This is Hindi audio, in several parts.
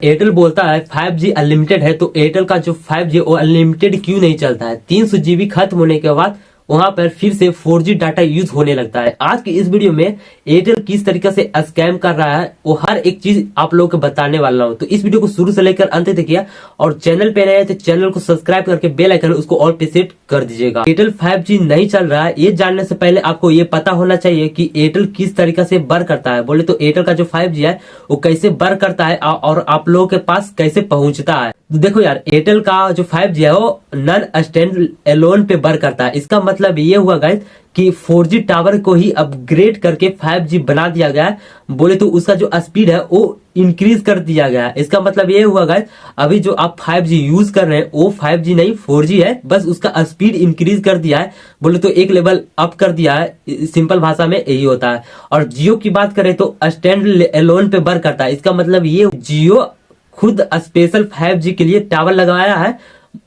एयरटेल बोलता है 5G अनलिमिटेड है, तो एयरटेल का जो 5G वो अनलिमिटेड क्यों नहीं चलता है? 300 GB खत्म होने के बाद वहां पर फिर से 4G डाटा यूज होने लगता है। आज की इस वीडियो में एयरटेल किस तरीके से स्कैम कर रहा है वो हर एक चीज आप लोगों को बताने वाला हूं। तो इस वीडियो को शुरू से लेकर अंत तक देखिए, और चैनल पे नए हैं तो चैनल को सब्सक्राइब करके बेल आइकन उसको ऑल पे सेट कर दीजिएगा। एयरटेल 5G नहीं चल रहा है, ये जानने से पहले आपको ये पता होना चाहिए कि एयरटेल किस तरीके से वर्क करता है। बोले तो एयरटेल का जो 5G है वो कैसे वर्क करता है और आप लोगों के पास कैसे पहुंचता है। तो देखो यार, एयरटेल का जो 5G है वो नॉन स्टैंड एलोन पे वर्क करता है। इसका मतलब ये हुआ गाइस कि 4G टावर को ही अपग्रेड करके 5G बना दिया गया है। बोले तो उसका जो स्पीड है वो इंक्रीज कर दिया गया है। इसका मतलब ये हुआ गाइस, अभी जो आप 5G यूज कर रहे हैं वो 5G नहीं 4G है, बस उसका स्पीड इंक्रीज कर दिया है। बोले तो एक लेवल अप कर दिया है। सिंपल भाषा में यही होता है। और जियो की बात करें तो स्टैंड एलोन पे वर्क करता है। इसका मतलब ये जियो खुद स्पेशल 5G के लिए टावर लगाया है।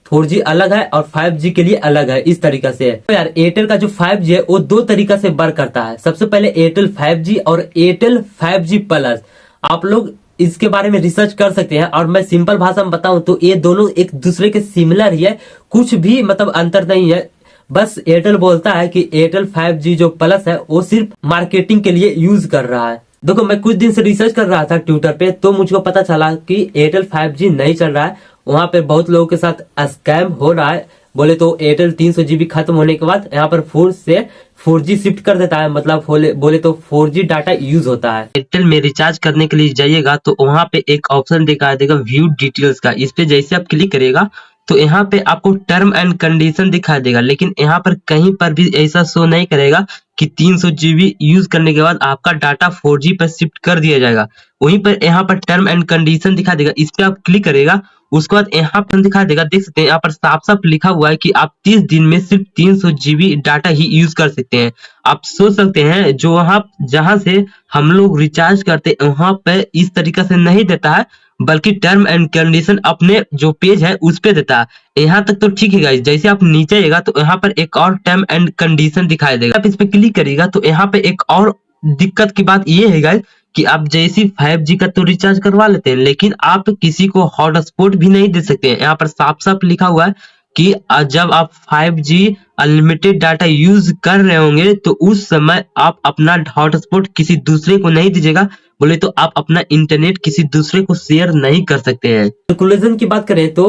4G अलग है और 5G के लिए अलग है, इस तरीके से। तो यार एयरटेल का जो 5G है वो दो तरीका से वर्क करता है। सबसे पहले एयरटेल 5G और एयरटेल 5G प्लस। आप लोग इसके बारे में रिसर्च कर सकते हैं। और मैं सिंपल भाषा में बताऊं तो ये दोनों एक दूसरे के सिमिलर ही है, कुछ भी मतलब अंतर नहीं है। बस एयरटेल बोलता है कि एयरटेल 5G जो प्लस है वो सिर्फ मार्केटिंग के लिए यूज कर रहा है। देखो, मैं कुछ दिन से रिसर्च कर रहा था ट्विटर पे, तो मुझको पता चला कि एयरटेल 5G नहीं चल रहा है। वहां पे बहुत लोगों के साथ स्कैम हो रहा है। बोले तो एयरटेल 300 GB खत्म होने के बाद यहाँ पर 4 से 4G शिफ्ट कर देता है। मतलब बोले तो 4G डाटा यूज होता है। एयरटेल में रिचार्ज करने के लिए जाइएगा तो वहां पे एक ऑप्शन दिखा देगा व्यू डिटेल्स का। इस पे जैसे आप क्लिक करिएगा तो यहाँ पे आपको टर्म एंड कंडीशन दिखा देगा, लेकिन यहाँ पर कहीं पर भी ऐसा शो नहीं करेगा कि 300 GB यूज करने के बाद आपका डाटा 4G पर शिफ्ट कर दिया जाएगा। वहीं पर यहाँ पर टर्म एंड कंडीशन दिखा देगा, इस पे आप क्लिक करेगा। उसके बाद यहाँ पर दिखा देगा, देख सकते हैं यहाँ पर साफ साफ लिखा हुआ है कि आप 30 दिन में सिर्फ 300 GB डाटा ही यूज कर सकते हैं। आप सोच सकते हैं जो जहाँ से हम लोग रिचार्ज करते हैं वहां पे इस तरीका से नहीं देता है, बल्कि टर्म एंड कंडीशन अपने जो पेज है उस पे देता है। यहाँ तक तो ठीक है गाइस। जैसे आप नीचे आएगा तो यहाँ पर एक और टर्म एंड कंडीशन दिखाई देगा। आप इस पे क्लिक करिएगा तो यहाँ पे एक और दिक्कत की बात ये है गाइस कि आप जैसी 5G का तो रिचार्ज करवा लेते हैं, लेकिन आप किसी को हॉटस्पॉट भी नहीं दे सकते हैं। यहाँ पर साफ साफ लिखा हुआ है कि जब आप 5G अनलिमिटेड डाटा यूज कर रहे होंगे तो उस समय आप अपना हॉटस्पॉट किसी दूसरे को नहीं दीजिएगा। बोले तो आप अपना इंटरनेट किसी दूसरे को शेयर नहीं कर सकते हैं। कैलकुलेशन की बात करें तो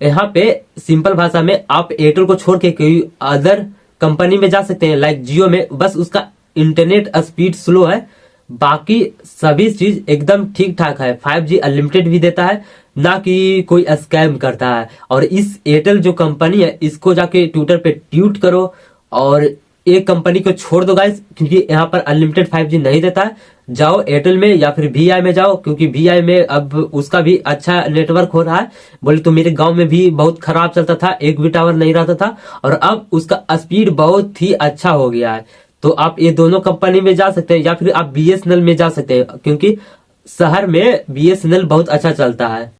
यहाँ पे सिंपल भाषा में आप एयरटेल को छोड़ के कोई अदर कंपनी में जा सकते हैं, लाइक जियो में। बस उसका इंटरनेट स्पीड स्लो है, बाकी सभी चीज एकदम ठीक ठाक है। 5G अनलिमिटेड भी देता है, ना कि कोई स्कैम करता है। और इस एयरटेल जो कंपनी है इसको जाके ट्विटर पे ट्वीट करो और एक कंपनी को छोड़ दो गाइस, क्योंकि यहाँ पर अनलिमिटेड 5G नहीं देता है। जाओ एयरटेल में या फिर VI में जाओ, क्योंकि VI में अब उसका भी अच्छा नेटवर्क हो रहा है। बोले तो मेरे गांव में भी बहुत खराब चलता था, एक भी टावर नहीं रहता था, और अब उसका स्पीड बहुत ही अच्छा हो गया है। तो आप ये दोनों कंपनी में जा सकते हैं, या फिर आप BSNL में जा सकते हैं, क्योंकि शहर में BSNL बहुत अच्छा चलता है।